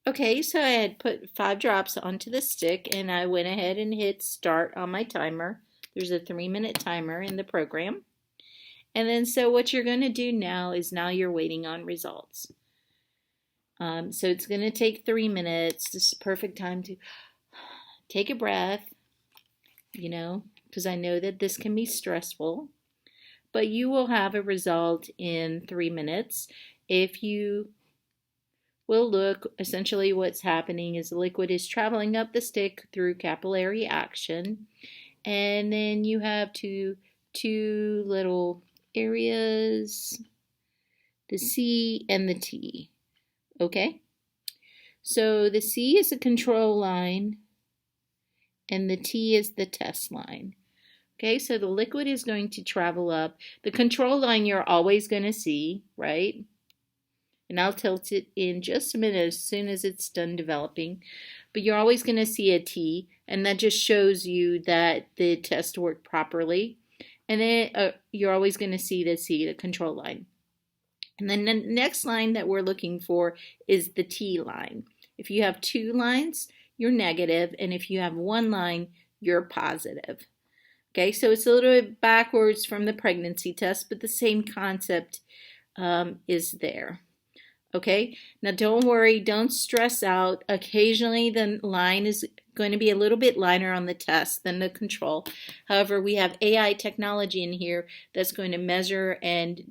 Okay, so I had put 5 drops onto the stick and I went ahead and hit start on my timer. There's a 3-minute timer in the program. And then so what you're going to do now is now you're waiting on results. So it's going to take 3 minutes. This is perfect time to take a breath, because I know that this can be stressful. But you will have a result in 3 minutes. If you will look, essentially what's happening is the liquid is traveling up the stick through capillary action. And then you have two little areas, the C and the T. Okay? So the C is the control line and the T is the test line. Okay, so the liquid is going to travel up. The control line you're always going to see, right? And I'll tilt it in just a minute as soon as it's done developing. But you're always going to see a T, and that just shows you that the test worked properly. And then you're always going to see the C, the control line. And then the next line that we're looking for is the T line. If you have 2 lines, you're negative, and if you have 1 line, you're positive. Okay, so it's a little bit backwards from the pregnancy test, but the same concept is there. Okay, now don't worry, don't stress out. Occasionally the line is going to be a little bit lighter on the test than the control. However, we have AI technology in here that's going to measure and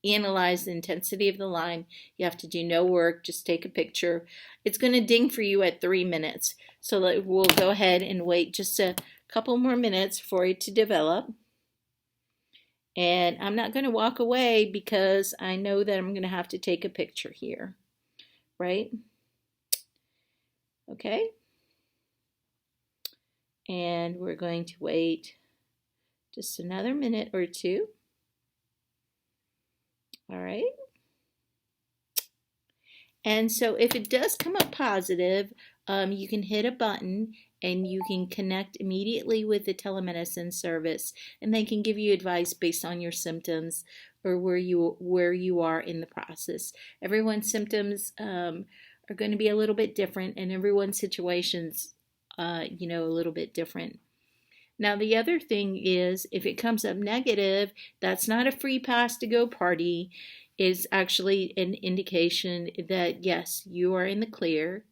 analyze the intensity of the line. You have to do no work, just take a picture. It's going to ding for you at 3 minutes. So we'll go ahead and wait just a couple more minutes for it to develop. And I'm not going to walk away because I know that I'm going to have to take a picture here, right? Okay. And we're going to wait just another minute or 2. All right. And so if it does come up positive, you can hit a button and you can connect immediately with the telemedicine service, and they can give you advice based on your symptoms or where you are in the process. Everyone's symptoms are going to be a little bit different, and everyone's situations, a little bit different. Now, the other thing is, if it comes up negative, that's not a free pass to go party. It's actually an indication that, yes, you are in the clear.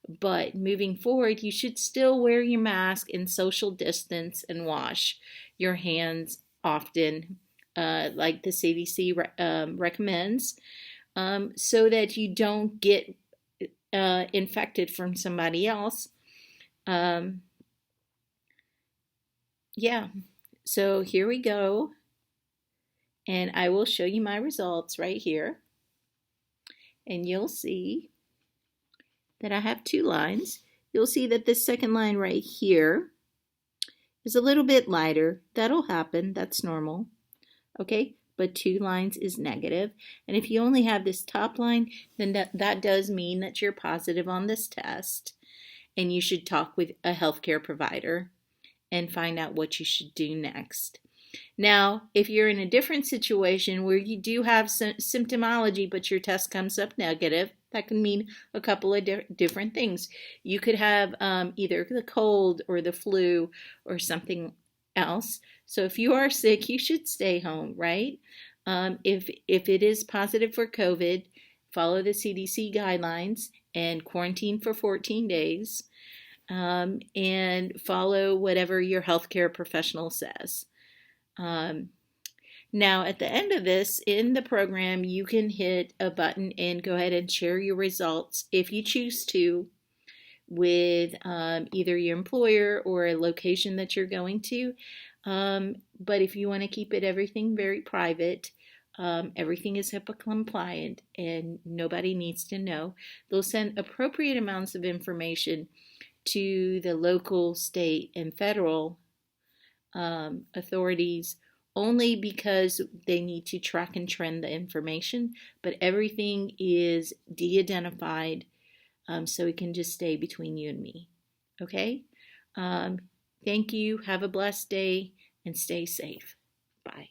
But moving forward, you should still wear your mask and social distance and wash your hands often, like the CDC recommends, so that you don't get infected from somebody else. Yeah, so here we go. And I will show you my results right here. And you'll see that I have 2 lines. You'll see that this second line right here is a little bit lighter. That'll happen, that's normal. Okay, but 2 lines is negative. And if you only have this top line, then that does mean that you're positive on this test. And you should talk with a healthcare provider and find out what you should do next. Now, if you're in a different situation where you do have symptomology, but your test comes up negative, that can mean a couple of different things. You could have either the cold or the flu or something else. So if you are sick, you should stay home, right? If it is positive for COVID, follow the CDC guidelines and quarantine for 14 days. And follow whatever your healthcare professional says. Now, at the end of this, in the program, you can hit a button and go ahead and share your results if you choose to with either your employer or a location that you're going to. But if you want to keep everything very private, everything is HIPAA compliant and nobody needs to know. They'll send appropriate amounts of information to the local, state, and federal authorities only because they need to track and trend the information, but everything is de-identified, so it can just stay between you and me. Okay? Thank you. Have a blessed day and stay safe. Bye.